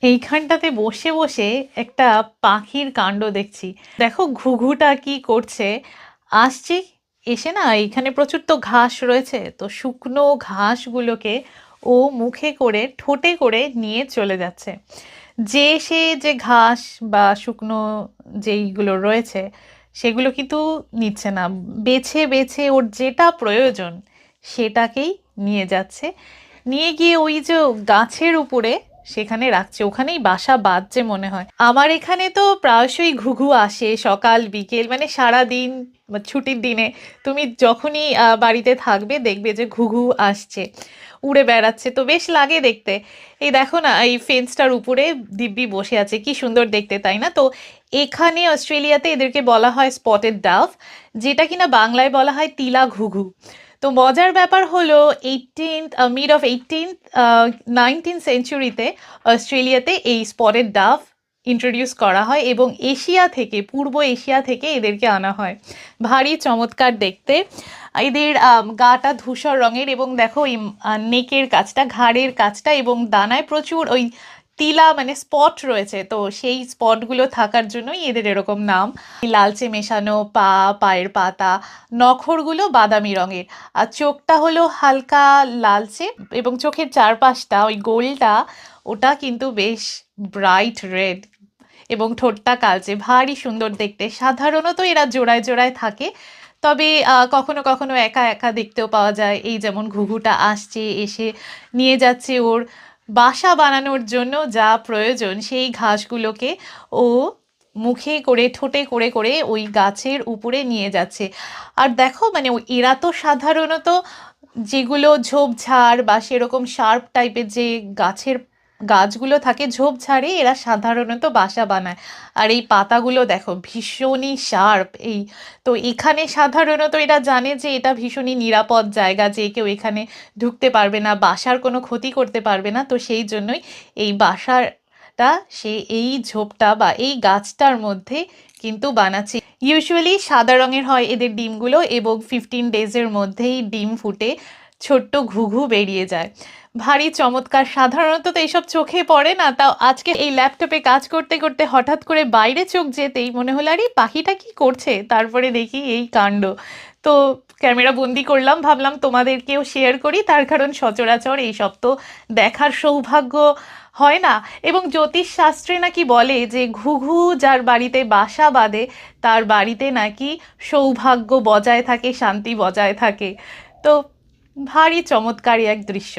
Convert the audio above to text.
এইখানটাতে বসে বসে একটা পাখির কাণ্ড দেখছি। দেখো ঘুঘুটা কি করছে, আসছে, এসে না এইখানে প্রচুর তো ঘাস রয়েছে, তো শুকনো ঘাসগুলোকে ও মুখে করে ঠোঁটে করে নিয়ে চলে যাচ্ছে। যে সে যে ঘাস বা শুকনো যেইগুলো রয়েছে সেগুলো কিন্তু নিচ্ছে না, বেছে বেছে ওর যেটা প্রয়োজন সেটাকেই নিয়ে যাচ্ছে, নিয়ে গিয়ে ওই যে গাছের উপরে সেখানে রাখছে, ওখানেই বাসা বাঁধছে মনে হয়। আমার এখানে তো প্রায়শই ঘুঘু আসে সকাল বিকেল, মানে সারা দিন বা ছুটির দিনে তুমি যখনই বাড়িতে থাকবে দেখবে যে ঘুঘু আসছে, উড়ে বেড়াচ্ছে, তো বেশ লাগে দেখতে। এই দেখো না, এই ফেন্সটার উপরে দিব্যি বসে আছে, কি সুন্দর দেখতে তাই না? তো এখানে অস্ট্রেলিয়াতে এদেরকে বলা হয় স্পটেড ডাভ, যেটা কিনা বাংলায় বলা হয় তিলা ঘুঘু। তো মজার ব্যাপার হলো মিড অফ 19th সেঞ্চুরিতে অস্ট্রেলিয়াতে এই স্পটেড ডাভ ইন্ট্রোডিউস করা হয় এবং এশিয়া থেকে, পূর্ব এশিয়া থেকে এদেরকে আনা হয়। ভারী চমৎকার দেখতে। এদের গাটা ধূসর রঙের এবং দেখো এই নেকের কাছটা, ঘাড়ের কাছটা এবং ডানায় প্রচুর ওই তিলা মানে স্পট রয়েছে, তো সেই স্পটগুলো থাকার জন্যই এদের এরকম নাম। লালচে মেশানো পা, পায়ের পাতা, নখরগুলো বাদামি রঙের, আর চোখটা হলো হালকা লালচে এবং চোখের চারপাশটা ওই গোলটা ওটা কিন্তু বেশ ব্রাইট রেড এবং ঠোঁটটা কালচে, ভারী সুন্দর দেখতে। সাধারণত এরা জোড়ায় জোড়ায় থাকে, তবে কখনো কখনো একা একা দেখতেও পাওয়া যায়। এই যেমন ঘুঘুটা আসছে, এসে নিয়ে যাচ্ছে ওর বাসা বানানোর জন্য যা প্রয়োজন সেই ঘাসগুলোকে ও মুখে করে ঠোঁটে করে করে ওই গাছের উপরে নিয়ে যাচ্ছে। আর দেখো মানে এরা তো সাধারণত যেগুলো ঝোপঝাড় বা সেরকম শার্প টাইপের যে গাছের গাছগুলো থাকে, ঝোপঝাড়ে এরা সাধারণত বাসা বানায়। আর এই পাতাগুলো দেখো ভীষণই শার্প। এই তো এখানে সাধারণত এরা জানে যে এটা ভীষণই নিরাপদ জায়গা, যে কেউ এখানে ঢুকতে পারবে না, বাসার কোনো ক্ষতি করতে পারবে না, তো সেই জন্যই এই বাসাটা সে এই ঝোপটা বা এই গাছটার মধ্যে কিন্তু বানাচ্ছে। ইউজুয়ালি সাদা রঙের হয় এদের ডিমগুলো এবং 15 ডেজের মধ্যেই ডিম ফুটে ছোট্ট ঘুঘু বেরিয়ে যায়। ভারী চমৎকার। সাধারণত তো এইসব চোখে পড়ে না, তাও আজকে এই ল্যাপটপে কাজ করতে করতে হঠাৎ করে বাইরে চোখ যেতেই মনে হলো আরে পাখিটা কি করছে, তারপরে দেখি এই কাণ্ড। তো ক্যামেরা বন্দি করলাম, ভাবলাম তোমাদেরকেও শেয়ার করি, তার কারণ সচরাচর এইসব তো দেখার সৌভাগ্য হয় না। এবং জ্যোতিষ শাস্ত্রে নাকি বলে যে ঘুঘু যার বাড়িতে বাসা বাঁধে তার বাড়িতে নাকি সৌভাগ্য বজায় থাকে, শান্তি বজায় থাকে। তো ভারী চমৎকারী এক দৃশ্য।